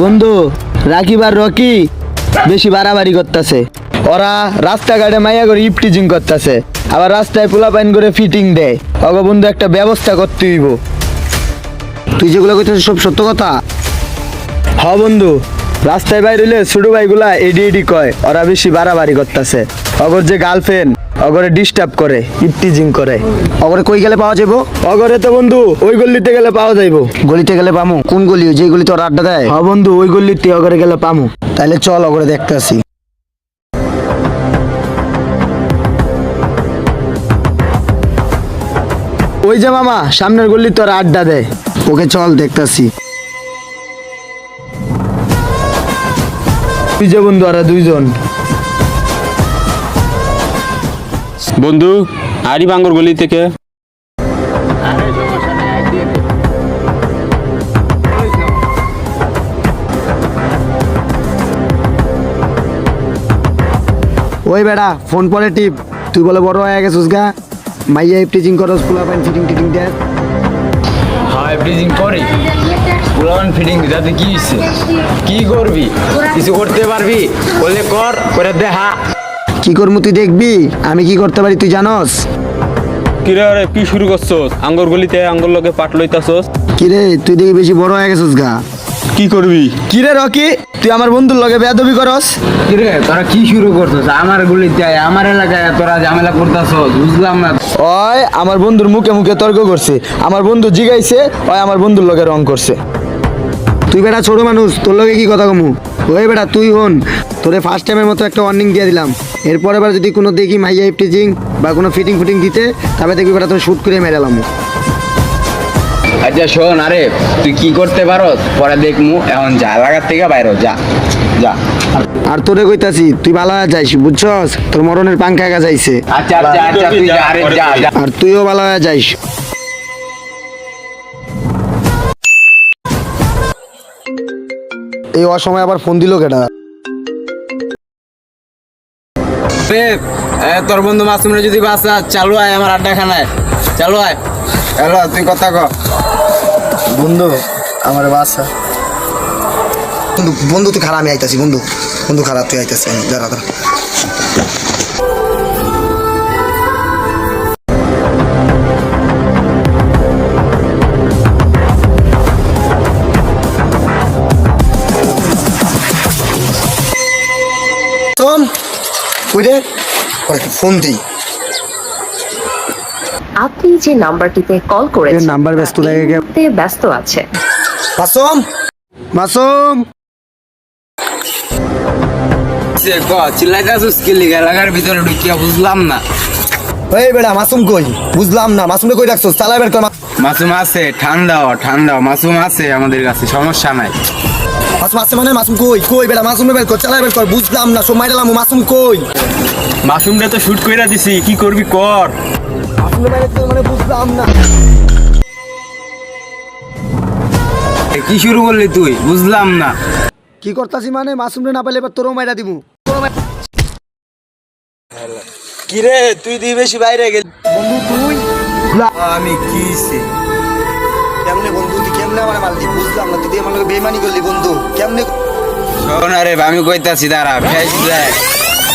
বন্ধু, রাকিব আর রকি বেশি বাড়াবাড়ি করতেছে। ওরা রাস্তাঘাটে মাইয়া করে ইপটিজিং করতেছে, আবার রাস্তায় পোলাপাইন করে ফিটিং দেয়। অগো বন্ধু, একটা ব্যবস্থা করতে হইব। তুই যেগুলো কইতেছিস সব সত্য কথা? হ বন্ধু, রাস্তায় বাইর হইলে ছোট ভাইগুলা এডি এডি কয় ওরা বেশি বাড়াবাড়ি করতেছে। অগর যে গার্লফ্রেন্ড অগরে ডিস্টার্ব করে, ইপটিজিং করে। অগরে কই গেলে পাওয়া যাবো? অগরে তো বন্ধু ওই গল্লিতে গেলে পাওয়া যাইব। গলিতে গেলে পামু? কোন গলি? যে গলিতে ওরা আড্ডা দেয়? হ বন্ধু, ওই গল্লিতে অগরে গেলে পামু। তাইলে চল অগরে দেখতে আসি। ওই যে মামা, সামনের গল্লিতে ওরা আড্ডা দেয়। ওকে চল দেখতে আসি। তুই যে বন্ধু, ওরা দুইজন। বন্ধু, আরি বাঙ্গর গলি থেকে। ওই বেড়া ফোন পরে টিপ। তুই বলে বড় হয়ে গেছিস গা, মাইয়া ইপটিজিং করস, পোলা পাইন ফিটিং টিটিং দেয়। হ্যাঁ ব্রিজিং করি, পুরান ফিটিং যাতে কি হইছে? কি করবি? কিছু করতে পারবি? বলে কর, করে দেখা। কি করমু তুই দেখবি, আমি কি করতে পারি তুই জানস? কিরে আরে কি শুরু করছস? আঙ্গর গলিতে আঙ্গর লগে পাট লইতাছস? কিরে তুই দেখি বেশি বড় হয়ে গেছিস গা। কি করবি? কিরে রকি, তুই আমার বন্ধুর লগে বেয়াদবি করস? কিরে তোরা কি শুরু করছিস? আমার গুলিতে আমার এলাকায় তোরা ঝামেলা করতেছস, বুঝলাম না। ওই আমার বন্ধুর মুখে মুখে তর্ক করছে, আমার বন্ধু জিগাইছে, ওই আমার বন্ধুর লগে রং করছে। তুই বেটা ছোট মানুষ, তোর লগে কি কথা কমু? ওই বেটা তুই হন, তোরে ফার্স্ট টাইমের মতো একটা ওয়ার্নিং দিয়ে দিলাম। এরপর এবার যদি কোনো দেখি মাইয়া ইপটিজিং বা কোনো ফিটিং ফুটিং দিতে, তবে দেখবি বেটা তোর শুট করে মেরালাম। আচ্ছা শোন, আরে তুই কি করতে পারস পরে দেখমু। এখন যা এলাকার থেকে বাইরে যা যা। আর তোরে কইতাছি তুই ভালো হয়ে যাইস, বুঝছস? তোর মরণের পাঙ্খা গাজাইছে। আচ্ছা আচ্ছা আচ্ছা, তুই যা, আরে যা যা। আর তুইও ভালো হয়ে যাইস। এই অসময় আবার ফোন দিল কেটা? তোর বন্ধু মাসুমরে যদি বাসা চালু আয় আমার আড্ডাখানায়, চালু আয়। হ্যালো, তুই কথা ক। বন্ধু আমার বাসা। বন্ধু বন্ধু তুই খারাপ, আমি আইতাছি। বন্ধু বন্ধু খারাপ, তুই আইতাছি। দাঁড়া দাঁড়া। তোম ওই রে, ফোন দিই। আপনি যে নাম্বারটিতে কল করেছেন নাম্বার ব্যস্ত লাগে কে? ব্যস্ত আছে। মাসুম, মাসুম। চিল্লাইতাছিস কি লিগা? এলাকার ভিতরে ঢুকিয়া বুঝলাম না। এই বেড়া মাসুম কই? বুঝলাম না, মাসুমে কই রাখছস? চালা বের কর। মাসুম আছে, ঠান্ডাও ঠান্ডাও, মাসুম আছে আমাদের কাছে, সমস্যা নাই। মাসুম আছে মানে মাসুম কই? কই বেড়া মাসুমে বের কর, চালা বের কর। বুঝলাম না, সময় দিলাম। মাসুম কই? মাসুমরে তো শুট কইরা দিছি, কি করবি কর। মাসুমে মানে বুঝলাম না। কি শুরু করলি তুই? বুঝলাম না। কি করতাছি মানে? মাসুমরে না পাইলে এবার তোরও মাইরা দিমু। কিরে তুই দিয়ে বেশি বাইরে গেলি বন্ধু তুই আমি কিছে কেমনে? বন্ধু তুই কেমনে আমার মারলি? বুঝলাম না, তুই আমার লগে বেইমানি করলি বন্ধু। কেমনে? শোন, আরে আমি কইতাছি দাঁড়া, ফেস দেখ।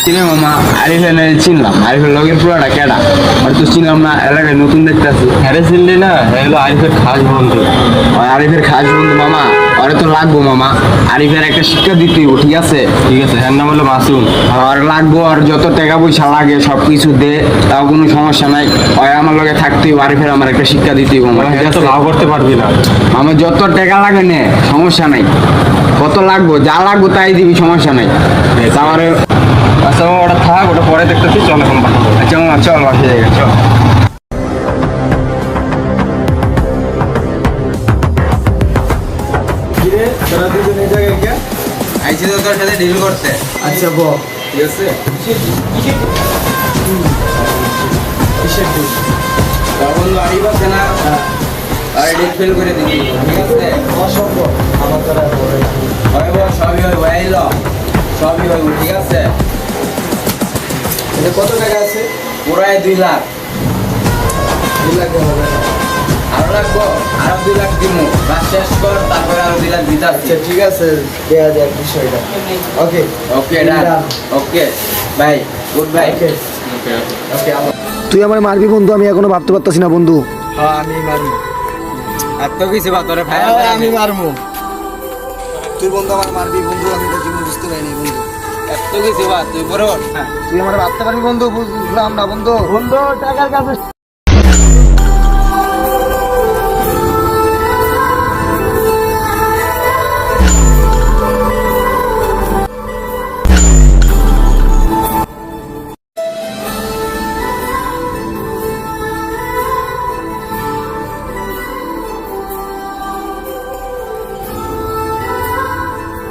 চিনে মামা আরিফের চিনলাম, আরিফের লগের পুরাটা কেডা আর তো চিনলাম না, এলাকায় নতুন দেখতেছি। হ্যাঁ চিনলি না? হ্যাঁ হলো আরিফের খাস বন্ধু। আরিফের খাস বন্ধু মামা, আরে তো লাগবো মামা। আরিফের একটা শিক্ষা দিতেই, ঠিক আছে? ঠিক আছে, হ্যাঁ নাম হলো মাসুম। আর লাগবো, আর যত টাকা পয়সা লাগে সব কিছু দে, তাও কোনো সমস্যা নাই। ওই আমার লগে থাকতেই, আরিফের আমার একটা শিক্ষা দিতেই মামা। এত লাভ করতে পারবি না। আমার যত টাকা লাগে নে, সমস্যা নাই। কত লাগবো, যা লাগবো তাই দিবি, সমস্যা নাই। তারপরে আচ্ছা ওটা থাক, ওটা পরে দেখতেছি, চল এখন বাসা। আচ্ছা মামা চল, বাসে জায়গা চল। কিরে তোরা দুজন এই জায়গায় কে? আইছি তো তোর সাথে ডিল করতে। আচ্ছা ব ঠিক আছে? কিসের দিন? তোর বন্ধু আরিফ আছে না? আর ডিল ফেল করে দিবি, ঠিক আছে? অসম্ভব, আমার দ্বারা হবে না। হইব, সবই হইব, আইলো সবই হইব, ঠিক আছে? এটা কত টাকা আছে? পুরাই 2 লাখ। 2 লাখ হবে না। আরো লাগবো, আরো 2 লাখ দিমু, কাজ শেষ কর, তারপরে আরো 2 লাখ দিতে আসছে। ঠিক আছে দেয়া যায় বিষয়টা ওকে ওকে ডান, ওকে বাই, গুড বাই। তুই আমার মারবি বন্ধু, আমি এখনো ভাবতে পারতাছি না বন্ধু। হ্যাঁ আমি মারবো, এত কিছু বা তোরে ভাই আমি মারবো। তুই বন্ধু আমার মারবি বন্ধু, আমি তো জীবনে বুঝতে পারিনি বন্ধু। এত কিছু বা তুই বড় তুই আমার ভাবতে পারবি বন্ধু, বুঝলাম না বন্ধু। বন্ধু টাকার কাছে